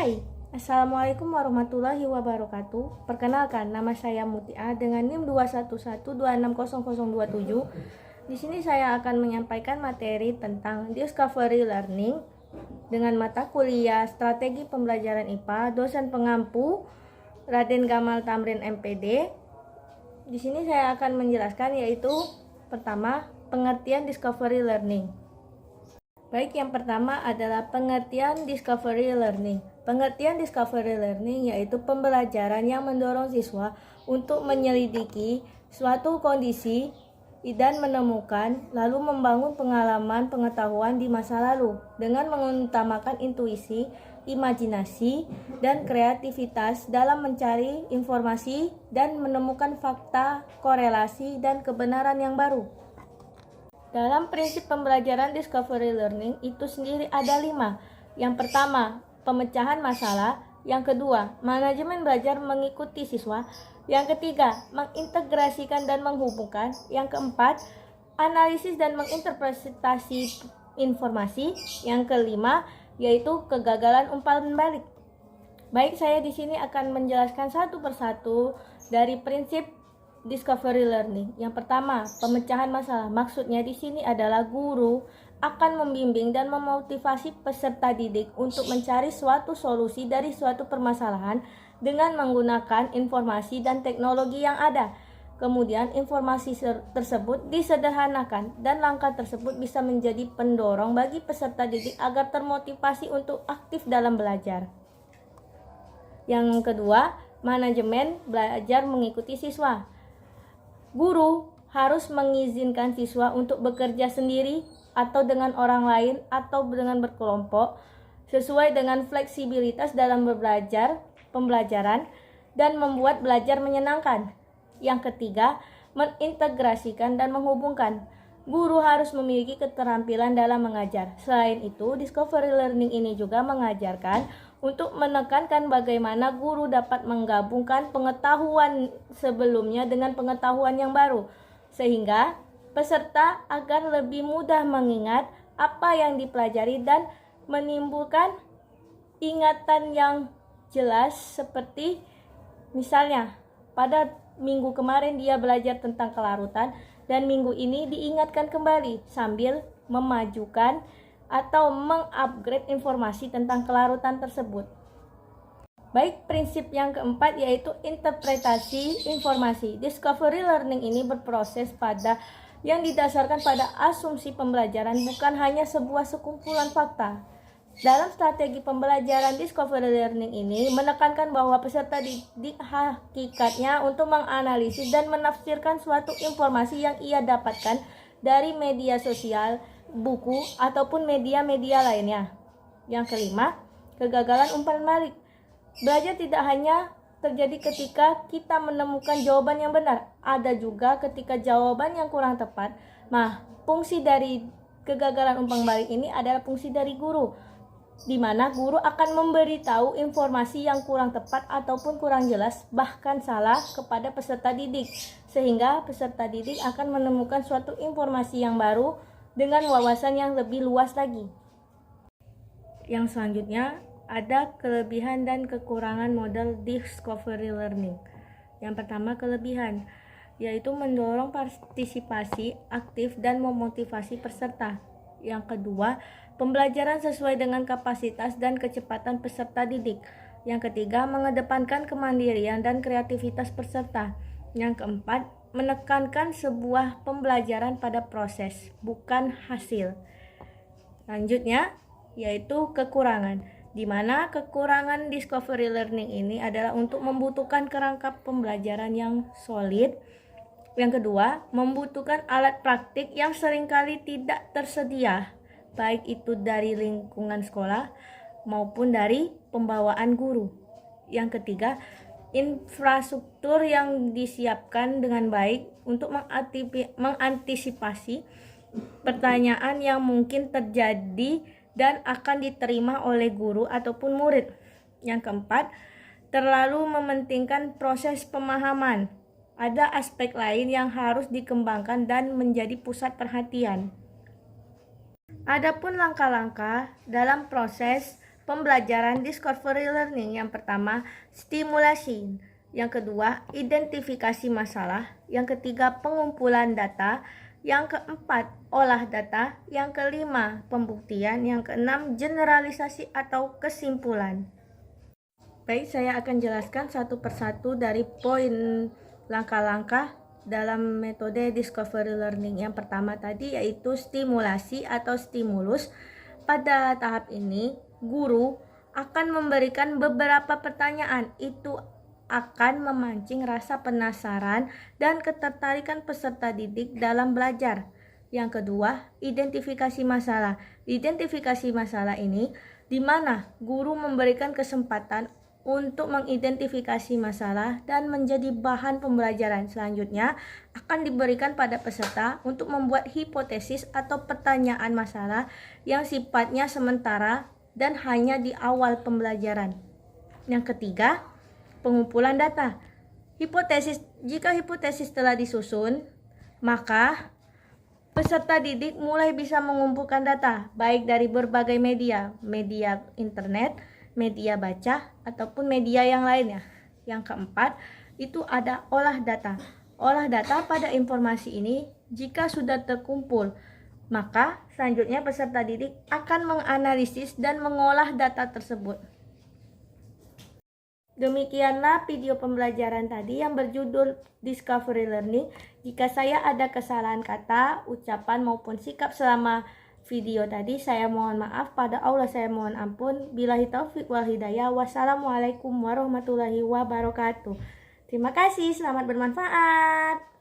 Hai, Assalamualaikum warahmatullahi wabarakatuh. Perkenalkan, nama saya Mutia dengan NIM 211260027. Di sini saya akan menyampaikan materi tentang Discovery Learning dengan mata kuliah Strategi Pembelajaran IPA, dosen pengampu Raden Gamal Tamrin MPD. Di sini saya akan menjelaskan yaitu pertama, pengertian Discovery Learning. Baik, yang pertama adalah pengertian Discovery Learning. Pengertian Discovery Learning yaitu pembelajaran yang mendorong siswa untuk menyelidiki suatu kondisi dan menemukan, lalu membangun pengalaman pengetahuan di masa lalu dengan mengutamakan intuisi, imajinasi, dan kreativitas dalam mencari informasi dan menemukan fakta, korelasi, dan kebenaran yang baru. Dalam prinsip pembelajaran Discovery Learning itu sendiri ada 5. Yang pertama, pemecahan masalah. Yang kedua, manajemen belajar mengikuti siswa. Yang ketiga, mengintegrasikan dan menghubungkan. Yang keempat, analisis dan menginterpretasi informasi. Yang kelima, yaitu kegagalan umpan balik. Baik, saya di sini akan menjelaskan satu persatu dari prinsip Discovery Learning. Yang pertama, pemecahan masalah. Maksudnya di sini adalah guru akan membimbing dan memotivasi peserta didik untuk mencari suatu solusi dari suatu permasalahan dengan menggunakan informasi dan teknologi yang ada. Kemudian informasi tersebut disederhanakan dan langkah tersebut bisa menjadi pendorong bagi peserta didik agar termotivasi untuk aktif dalam belajar. Yang kedua, manajemen belajar mengikuti siswa. Guru harus mengizinkan siswa untuk bekerja sendiri atau dengan orang lain atau dengan berkelompok sesuai dengan fleksibilitas dalam pembelajaran dan membuat belajar menyenangkan. Yang ketiga, mengintegrasikan dan menghubungkan. Guru harus memiliki keterampilan dalam mengajar. Selain itu, Discovery Learning ini juga mengajarkan untuk menekankan bagaimana guru dapat menggabungkan pengetahuan sebelumnya dengan pengetahuan yang baru, sehingga peserta agar lebih mudah mengingat apa yang dipelajari dan menimbulkan ingatan yang jelas. Seperti misalnya, pada minggu kemarin dia belajar tentang kelarutan dan minggu ini diingatkan kembali sambil memajukan atau mengupgrade informasi tentang kelarutan tersebut. Baik, prinsip yang keempat yaitu interpretasi informasi. Discovery Learning ini berproses yang didasarkan pada asumsi pembelajaran, bukan hanya sebuah sekumpulan fakta. Dalam strategi pembelajaran Discovery Learning ini menekankan bahwa peserta didik hakikatnya untuk menganalisis dan menafsirkan suatu informasi yang ia dapatkan dari media sosial, buku, ataupun media-media lainnya. Yang kelima, kegagalan umpan balik. Belajar tidak hanya terjadi ketika kita menemukan jawaban yang benar, ada juga ketika jawaban yang kurang tepat. Nah, fungsi dari kegagalan umpan balik ini adalah fungsi dari guru, di mana guru akan memberitahu informasi yang kurang tepat ataupun kurang jelas, bahkan salah kepada peserta didik, sehingga peserta didik akan menemukan suatu informasi yang baru dengan wawasan yang lebih luas lagi. Yang selanjutnya ada kelebihan dan kekurangan model Discovery Learning. Yang pertama, kelebihan yaitu mendorong partisipasi aktif dan memotivasi peserta. Yang kedua, pembelajaran sesuai dengan kapasitas dan kecepatan peserta didik. Yang ketiga, mengedepankan kemandirian dan kreativitas peserta. Yang keempat, menekankan sebuah pembelajaran pada proses, bukan hasil. Selanjutnya, yaitu kekurangan, di mana kekurangan Discovery Learning ini adalah untuk membutuhkan kerangka pembelajaran yang solid. Yang kedua, membutuhkan alat praktik yang seringkali tidak tersedia, baik itu dari lingkungan sekolah maupun dari pembawaan guru. Yang ketiga, infrastruktur yang disiapkan dengan baik untuk mengantisipasi pertanyaan yang mungkin terjadi dan akan diterima oleh guru ataupun murid. Yang keempat, terlalu mementingkan proses pemahaman. Ada aspek lain yang harus dikembangkan dan menjadi pusat perhatian. Adapun langkah-langkah dalam proses pembelajaran discovery learning. Yang pertama, stimulasi. Yang kedua, identifikasi masalah. Yang ketiga, pengumpulan data. Yang keempat, olah data. Yang kelima, pembuktian. Yang keenam, generalisasi atau kesimpulan. Baik, saya akan jelaskan satu persatu dari poin langkah-langkah dalam metode discovery learning. Yang pertama tadi yaitu stimulasi atau stimulus. Pada tahap ini, guru akan memberikan beberapa pertanyaan. Itu akan memancing rasa penasaran dan ketertarikan peserta didik dalam belajar. Yang kedua, identifikasi masalah. Identifikasi masalah ini di mana guru memberikan kesempatan untuk mengidentifikasi masalah dan menjadi bahan pembelajaran. Selanjutnya akan diberikan pada peserta untuk membuat hipotesis atau pertanyaan masalah yang sifatnya sementara dan hanya di awal pembelajaran. Yang ketiga, pengumpulan data. Jika hipotesis telah disusun, maka peserta didik mulai bisa mengumpulkan data baik dari berbagai media internet, media baca, ataupun media yang lainnya. Yang keempat, itu ada olah data. Olah data pada informasi ini jika sudah terkumpul, maka selanjutnya peserta didik akan menganalisis dan mengolah data tersebut. Demikianlah video pembelajaran tadi yang berjudul Discovery Learning. Jika saya ada kesalahan kata, ucapan maupun sikap selama video tadi, saya mohon maaf. Pada Allah saya mohon ampun. Billahi taufik wal hidayah. Wassalamualaikum warahmatullahi wabarakatuh. Terima kasih, selamat bermanfaat.